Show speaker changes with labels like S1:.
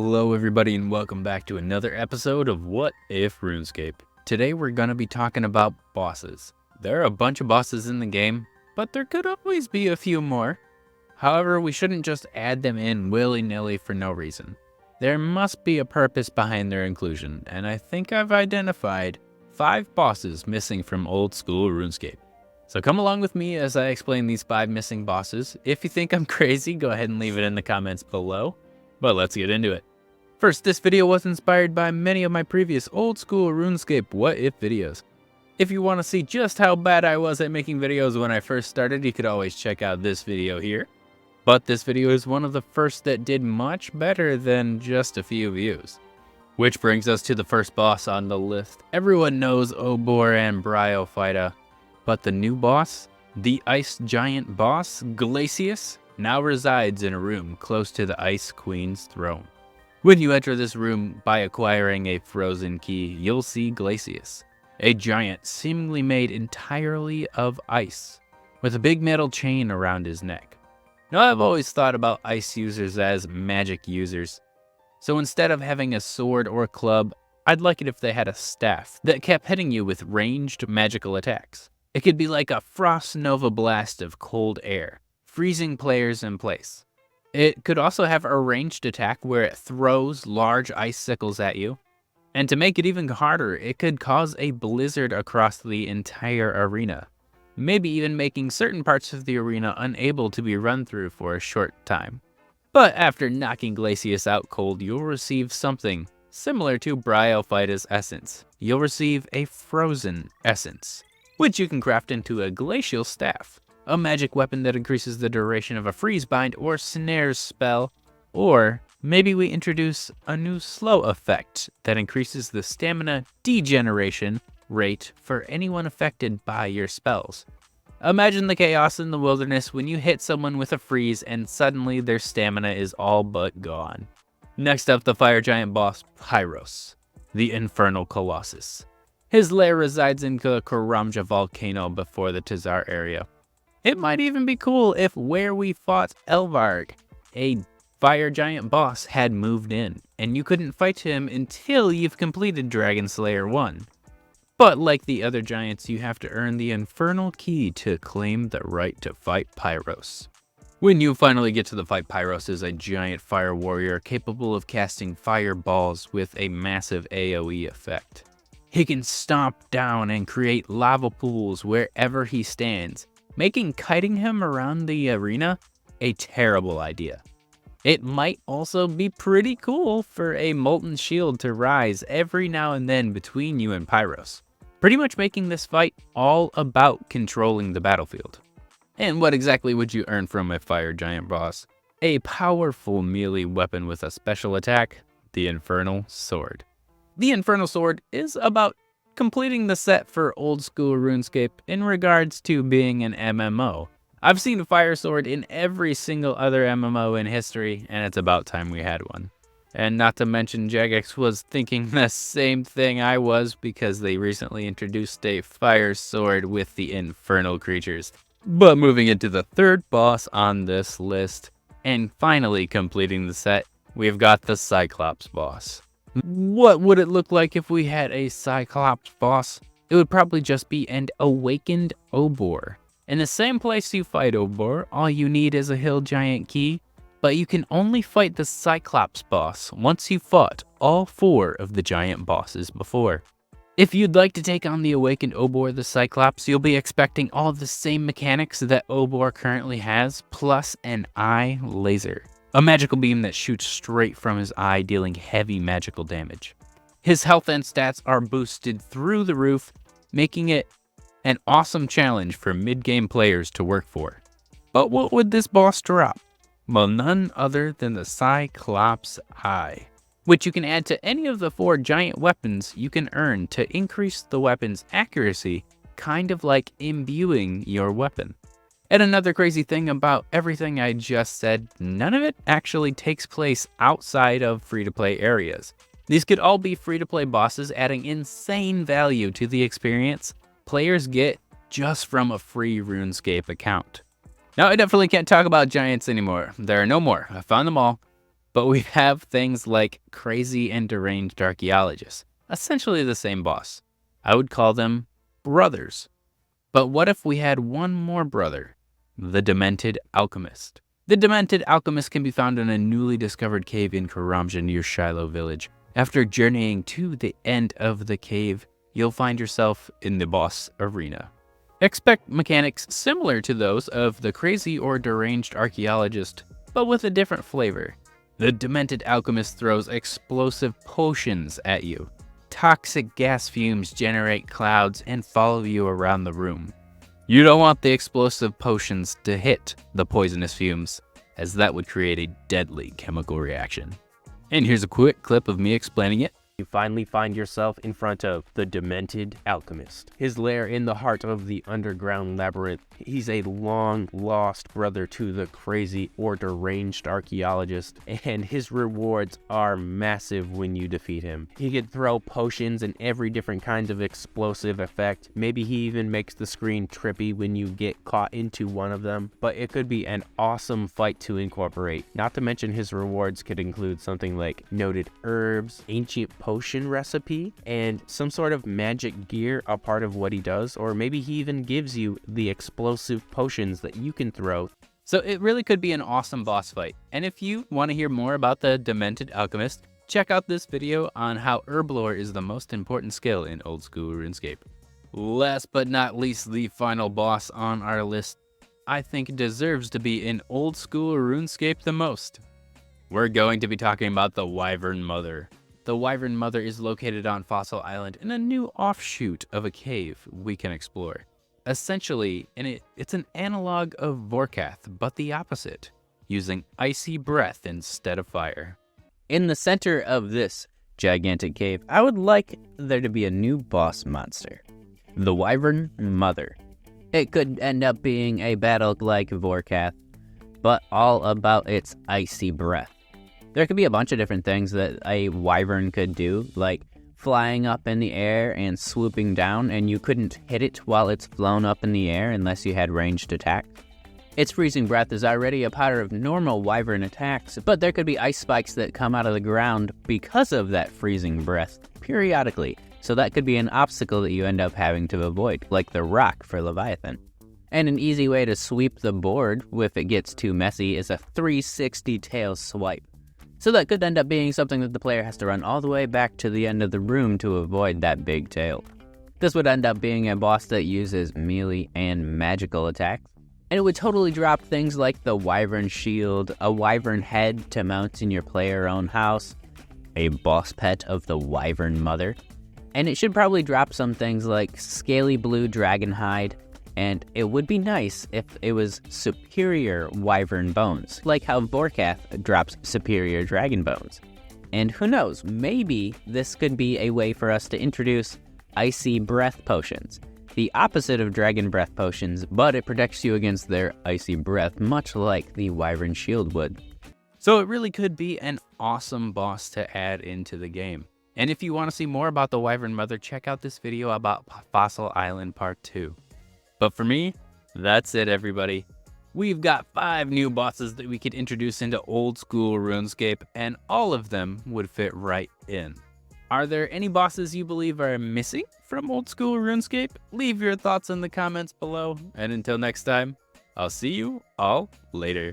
S1: Hello everybody and welcome back to another episode of What If RuneScape. Today we're going to be talking about bosses. There are a bunch of bosses in the game, but there could always be a few more. However, we shouldn't just add them in willy-nilly for no reason. There must be a purpose behind their inclusion, and I think I've identified 5 bosses missing from old school RuneScape. So come along with me as I explain these 5 missing bosses. If you think I'm crazy, go ahead and leave it in the comments below. But let's get into it. First, this video was inspired by many of my previous old school RuneScape What If videos. If you want to see just how bad I was at making videos when I first started, you could always check out this video here. But this video is one of the first that did much better than just a few views. Which brings us to the first boss on the list. Everyone knows Obor and Bryophyta, but the new boss, the Ice Giant boss, Glacius, now resides in a room close to the Ice Queen's throne. When you enter this room by acquiring a frozen key, you'll see Glacius, a giant seemingly made entirely of ice, with a big metal chain around his neck. Now, I've always thought about ice users as magic users, so instead of having a sword or club, I'd like it if they had a staff that kept hitting you with ranged magical attacks. It could be like a Frost Nova blast of cold air, freezing players in place. It could also have a ranged attack where it throws large icicles at you. And to make it even harder, it could cause a blizzard across the entire arena, maybe even making certain parts of the arena unable to be run through for a short time. But after knocking Glacius out cold, you'll receive something similar to Bryophyta's essence. You'll receive a frozen essence, which you can craft into a glacial staff. A magic weapon that increases the duration of a freeze bind or snares spell, or maybe we introduce a new slow effect that increases the stamina degeneration rate for anyone affected by your spells. Imagine the chaos in the wilderness when you hit someone with a freeze and suddenly their stamina is all but gone. Next up, the fire giant boss Pyros, the Infernal Colossus. His lair resides in the Karamja volcano before the Tazar area. It might even be cool if where we fought Elvarg, a fire giant boss, had moved in, and you couldn't fight him until you've completed Dragon Slayer 1. But like the other giants, you have to earn the Infernal Key to claim the right to fight Pyros. When you finally get to the fight, Pyros is a giant fire warrior capable of casting fireballs with a massive AoE effect. He can stomp down and create lava pools wherever he stands, making kiting him around the arena a terrible idea. It might also be pretty cool for a molten shield to rise every now and then between you and Pyros, pretty much making this fight all about controlling the battlefield. And what exactly would you earn from a fire giant boss? A powerful melee weapon with a special attack, the Infernal Sword. The Infernal Sword is about completing the set for old school RuneScape in regards to being an MMO. I've seen a fire sword in every single other MMO in history, and it's about time we had one. And not to mention Jagex was thinking the same thing I was because they recently introduced a fire sword with the infernal creatures. But moving into the third boss on this list, and finally completing the set, we've got the Cyclops boss. What would it look like if we had a Cyclops boss? It would probably just be an awakened Obor. In the same place you fight Obor, all you need is a hill giant key, but you can only fight the Cyclops boss once you've fought all 4 of the giant bosses before. If you'd like to take on the awakened Obor the Cyclops, you'll be expecting all the same mechanics that Obor currently has, plus an eye laser. A magical beam that shoots straight from his eye, dealing heavy magical damage. His health and stats are boosted through the roof, making it an awesome challenge for mid-game players to work for. But what would this boss drop? Well, none other than the Cyclops Eye, which you can add to any of the 4 giant weapons you can earn to increase the weapon's accuracy, kind of like imbuing your weapon. And another crazy thing about everything I just said, none of it actually takes place outside of free-to-play areas. These could all be free-to-play bosses, adding insane value to the experience players get just from a free RuneScape account. Now, I definitely can't talk about giants anymore. There are no more. I found them all. But we have things like crazy and deranged archaeologists, essentially the same boss. I would call them brothers. But what if we had one more brother? The Demented Alchemist. The Demented Alchemist can be found in a newly discovered cave in Karamja near Shiloh village. After journeying to the end of the cave, you'll find yourself in the boss arena. Expect mechanics similar to those of the crazy or deranged archaeologist, but with a different flavor. The Demented Alchemist throws explosive potions at you. Toxic gas fumes generate clouds and follow you around the room. You don't want the explosive potions to hit the poisonous fumes, as that would create a deadly chemical reaction. And here's a quick clip of me explaining it.
S2: You finally find yourself in front of the Demented Alchemist. His lair in the heart of the underground labyrinth. He's a long-lost brother to the crazy or deranged archaeologist, and his rewards are massive when you defeat him. He can throw potions and every different kind of explosive effect. Maybe he even makes the screen trippy when you get caught into one of them, but it could be an awesome fight to incorporate. Not to mention his rewards could include something like noted herbs, ancient potion recipe, and some sort of magic gear a part of what he does, or maybe he even gives you the explosive potions that you can throw.
S1: So it really could be an awesome boss fight. And if you want to hear more about the Demented Alchemist, check out this video on how herb lore is the most important skill in old school RuneScape. Last but not least, the final boss on our list I think deserves to be in old school RuneScape the most. We're going to be talking about the Wyvern Mother. The Wyvern Mother is located on Fossil Island in a new offshoot of a cave we can explore. Essentially, it's an analog of Vorkath, but the opposite, using icy breath instead of fire.
S3: In the center of this gigantic cave, I would like there to be a new boss monster, the Wyvern Mother. It could end up being a battle like Vorkath, but all about its icy breath. There could be a bunch of different things that a wyvern could do, like flying up in the air and swooping down, and you couldn't hit it while it's flown up in the air unless you had ranged attack. Its freezing breath is already a part of normal wyvern attacks, but there could be ice spikes that come out of the ground because of that freezing breath periodically, so that could be an obstacle that you end up having to avoid, like the rock for Leviathan. And an easy way to sweep the board if it gets too messy is a 360 tail swipe. So that could end up being something that the player has to run all the way back to the end of the room to avoid that big tail. This would end up being a boss that uses melee and magical attacks. And it would totally drop things like the Wyvern Shield, a Wyvern Head to mount in your player-owned house, a boss pet of the Wyvern Mother, and it should probably drop some things like Scaly Blue Dragon Hide, and it would be nice if it was superior wyvern bones, like how Vorkath drops superior dragon bones. And who knows, maybe this could be a way for us to introduce icy breath potions, the opposite of dragon breath potions, but it protects you against their icy breath, much like the Wyvern Shield would.
S1: So it really could be an awesome boss to add into the game. And if you want to see more about the Wyvern Mother, check out this video about Fossil Island Part 2. But for me, that's it, everybody. We've got 5 new bosses that we could introduce into old school RuneScape, and all of them would fit right in. Are there any bosses you believe are missing from old school RuneScape? Leave your thoughts in the comments below, and until next time, I'll see you all later.